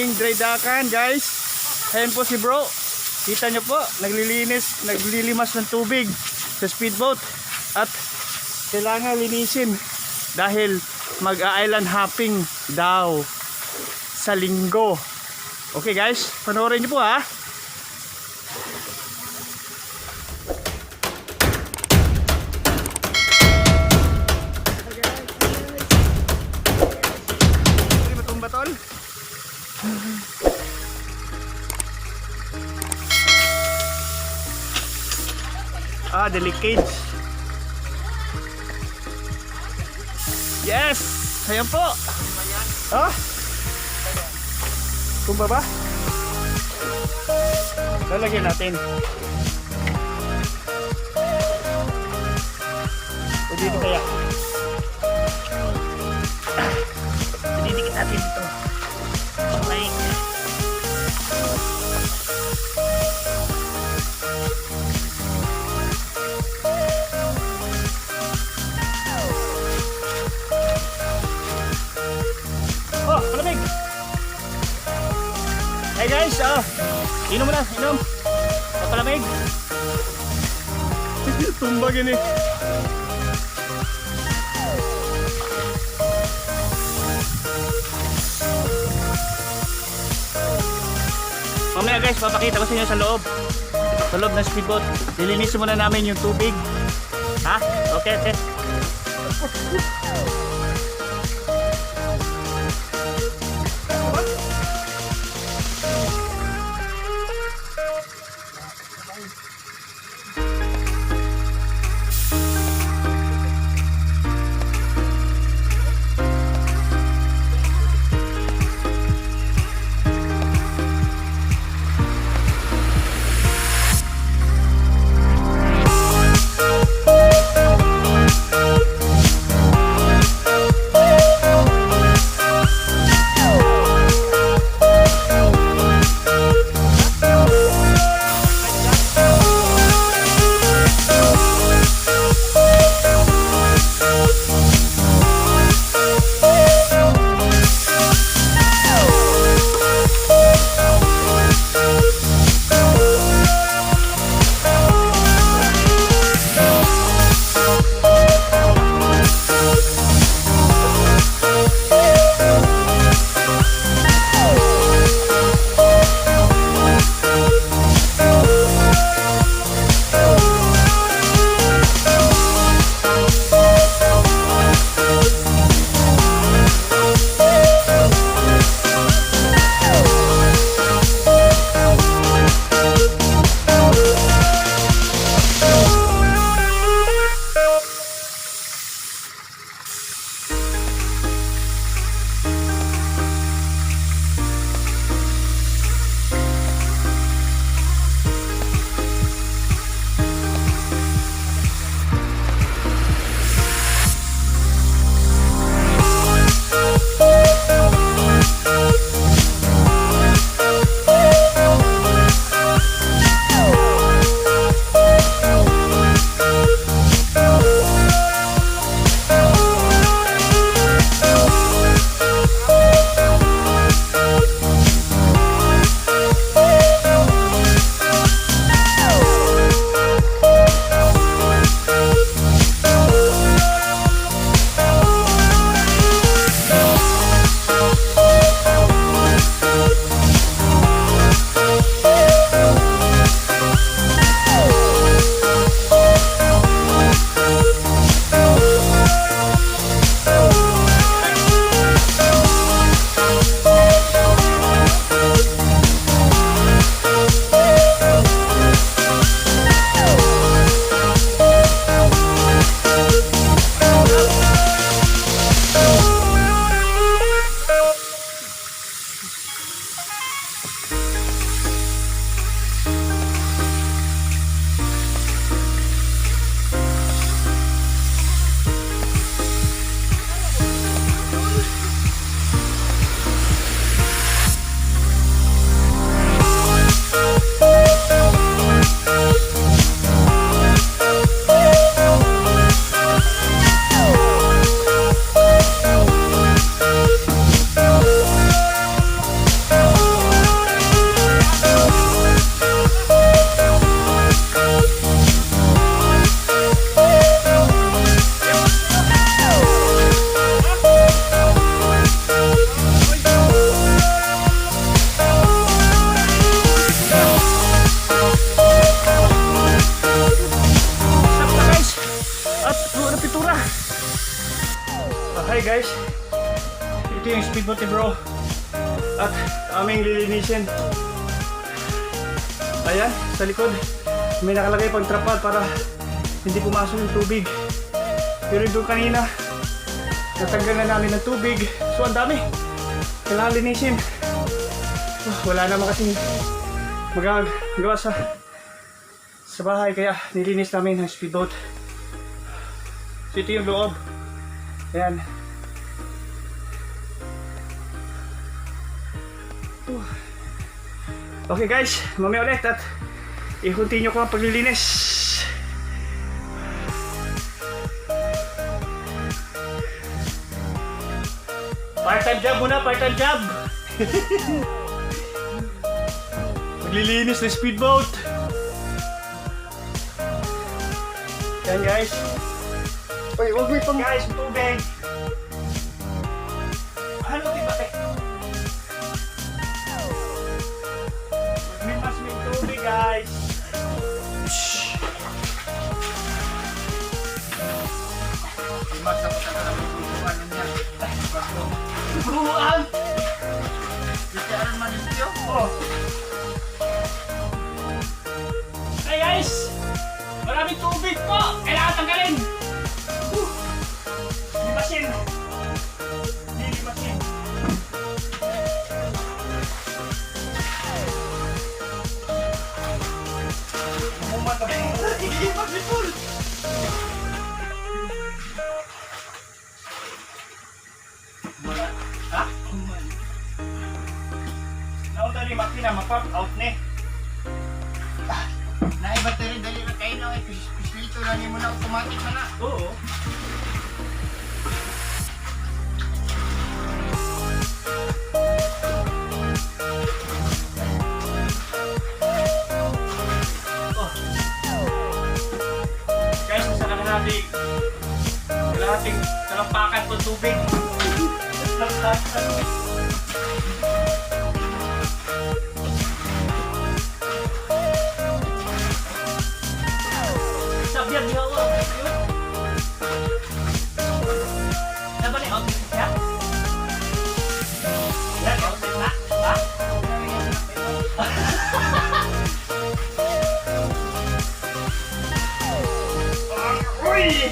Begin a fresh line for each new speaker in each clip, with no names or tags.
aming dry dakan, guys. Ayan po si bro. Kita nyo po, naglilimas ng tubig sa speedboat. At kailangan linisin dahil mag-island hopping daw sa linggo. Okay guys, panoorin nyo po ha. Batol. Delicate. Yes! Ayan po. Tumba ba? Lalagyan natin. O dito kaya? Didikit natin ito. Okay. Oh, palamig. Hey guys, inom na, inom. Palamig. Tumbag yun eh. Mamaya guys, papakita ko sa inyo sa loob. Sa loob ng speedboat. Lilinisin muna namin yung tubig. Ha? Okay, okay. guys, ito yung speedboat ni bro. At aming lilinisin. Ayan, sa likod may nakalagay pang trapal para hindi pumasok yung tubig. Pero doon kanina natanggal na namin ng tubig. So ang dami, kailangan linisin. Wala naman kasi magagawa sa bahay, kaya nilinis namin ang speedboat. So ito yung loob. Ayan. Okay guys, mamaya ulit at i-continue ko ang paglilinis. Part-time job muna, part-time job. Maglilinis ng speedboat. Yan guys. Uy, wag mo ipang guys, tubig. Ano diba eh? Magmimas may tubig guys.
Mas ako sa kalabuan niya.
Buruan!
Bigyan man niyo.
Oh. Hey guys! Maraming tubig po! Kailangan tanggalin! Limasin! Limasin! Umuman ka ba? Ilipat ni Paul! Ha? Nauta ni makina, mapap out ni.
Naiba tayo dali na kayo na. Pislito na niyo muna automatic na na.
Oo. Guys, nasa kalahating talampakan po tubig. Sabihan di hawa. Dapat ni outfit siya? Yan, outfit na. Ha? Uy!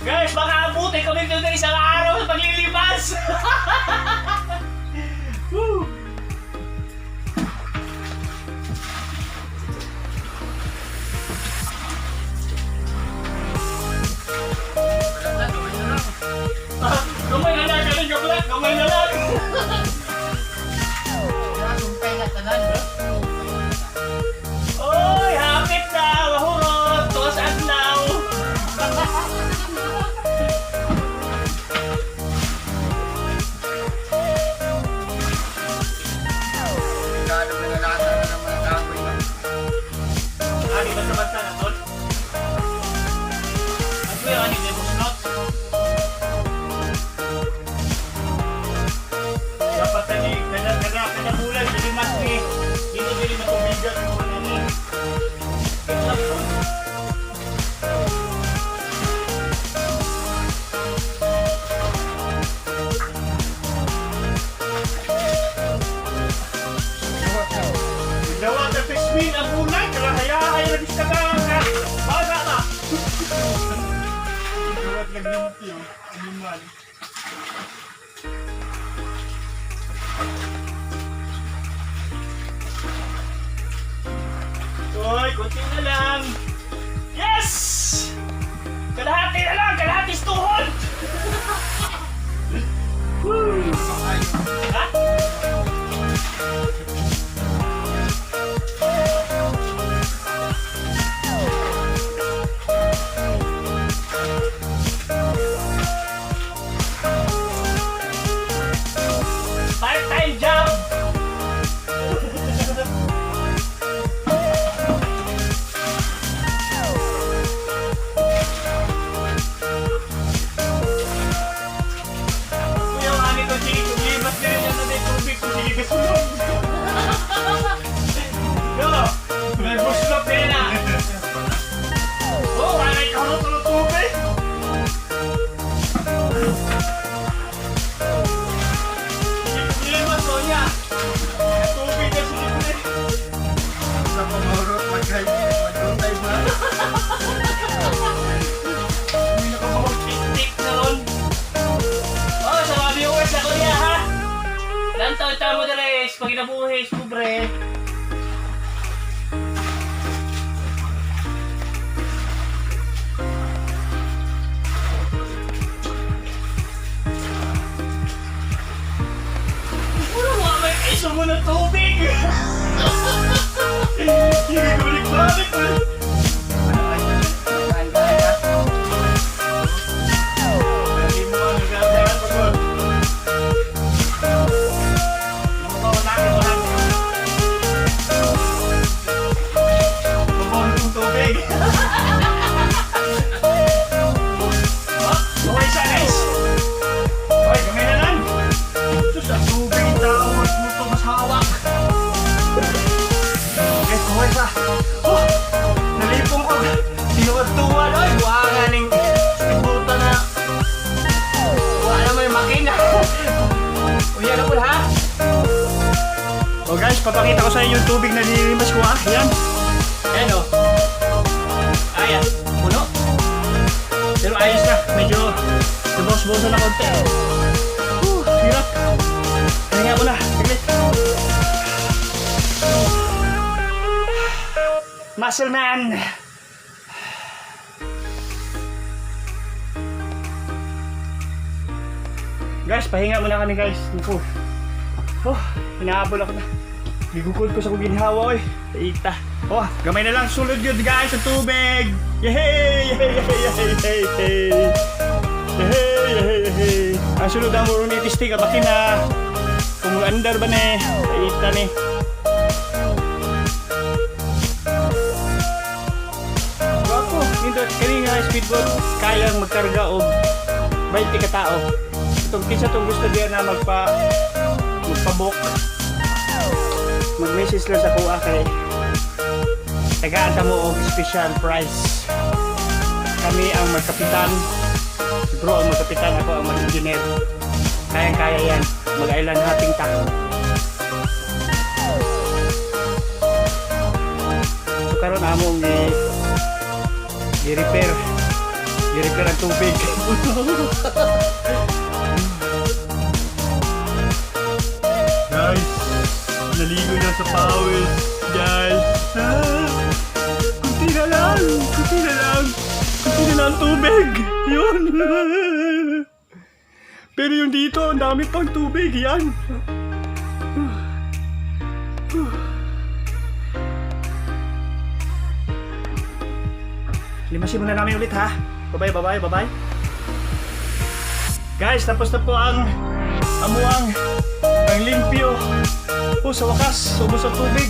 Guys, baka abutin kami dito ng isang araw sa paglilimas! Woo! Gamay na lang, galing ka pala! Gamay na lang!
Sumpay na tanan.
Oy, hapit na! Mahurot! Tuwas adlaw!
Gano na nalasa na ng mga kahoy na.
Ani, basta-basta na, tol? At kuya, ani, demos not? Dapat tani, kada bulan, jadi mas ni. Ini jadi matubigan ng mga ni. Ito lang po. Dawa sa Fesmin ang bulan, kaya hayaan na bisa ka. Baga na!
Iwat naglimpi oh. Animal.
Uy, kunti na lang. Yes! Kalahati na lang, kalahatis tuhod! Woo! Ha? Part-time job! Problema, Sonia. Tubig na sinipunin.
Sa pamorot, mag-high ba?
Hindi na ka mag-tik na ron. Oh, sa mga viewers ako niya, ha? Lantaw-taw mo na rin. Pag inabuhis mo, bre. Wala mga may iso mo ng tubig! Hindi ko balik-balik! Hindi mo ang nagagalan pag mabawalan ko lang. Mabawalan kong tubig! Oh, okay siya guys! Okay, kamay na lang! Sus, ang tubig tao, mas mo ito mas hawak! Okay, okay siya! Oh! Nalipong ko! Sinuwag-tuwan! Ay, buwangan ng ibutan na! Wala naman yung makina! Uyan na po ha! Oh guys, papakita ko sa inyo yung tubig na nililimas ko ha! Yan! Ayan o! Ayan! Puno! Pero ayos na! Medyo nabos-boso na konti! Hirap! Kaya mo na! Saglit! Muscle man! Guys, pahinga muna kami guys. Oh, hinahabol ako na. Gigukod ko sa kong ginhawa, oy. Eita. Oh, gamay na lang sulod yun guys sa tubig. Yehey! Yehey! Yehey! Yehey! Yehey! Yehey! Ang sulod ang muro ni Tistig, abakin na. Kung andar ba ne? Eita ne. Wapo, nindot kani nga speedboat kayang magkarga og 20 ka tao. Itong kinsa tong gusto diyan na magpa-book. Mag-message lang sa kuha kay tagaan ta mo og special price. Kami ang magkapitan. Si bro ang magkapitan, ako ang mag-engineer. Kayang-kaya yan. Mag-island hopping ta. So karon among i-repair ang tubig. Guys, naligo na sa pawis. Guys, kunti na lang ang tubig. Yun. Pero yung dito, ang dami pang tubig. Yan. Limasin muna namin ulit ha. Bye-bye. Guys, tapos na po ang amuang ang limpyo. Sa wakas, ubos ang tubig.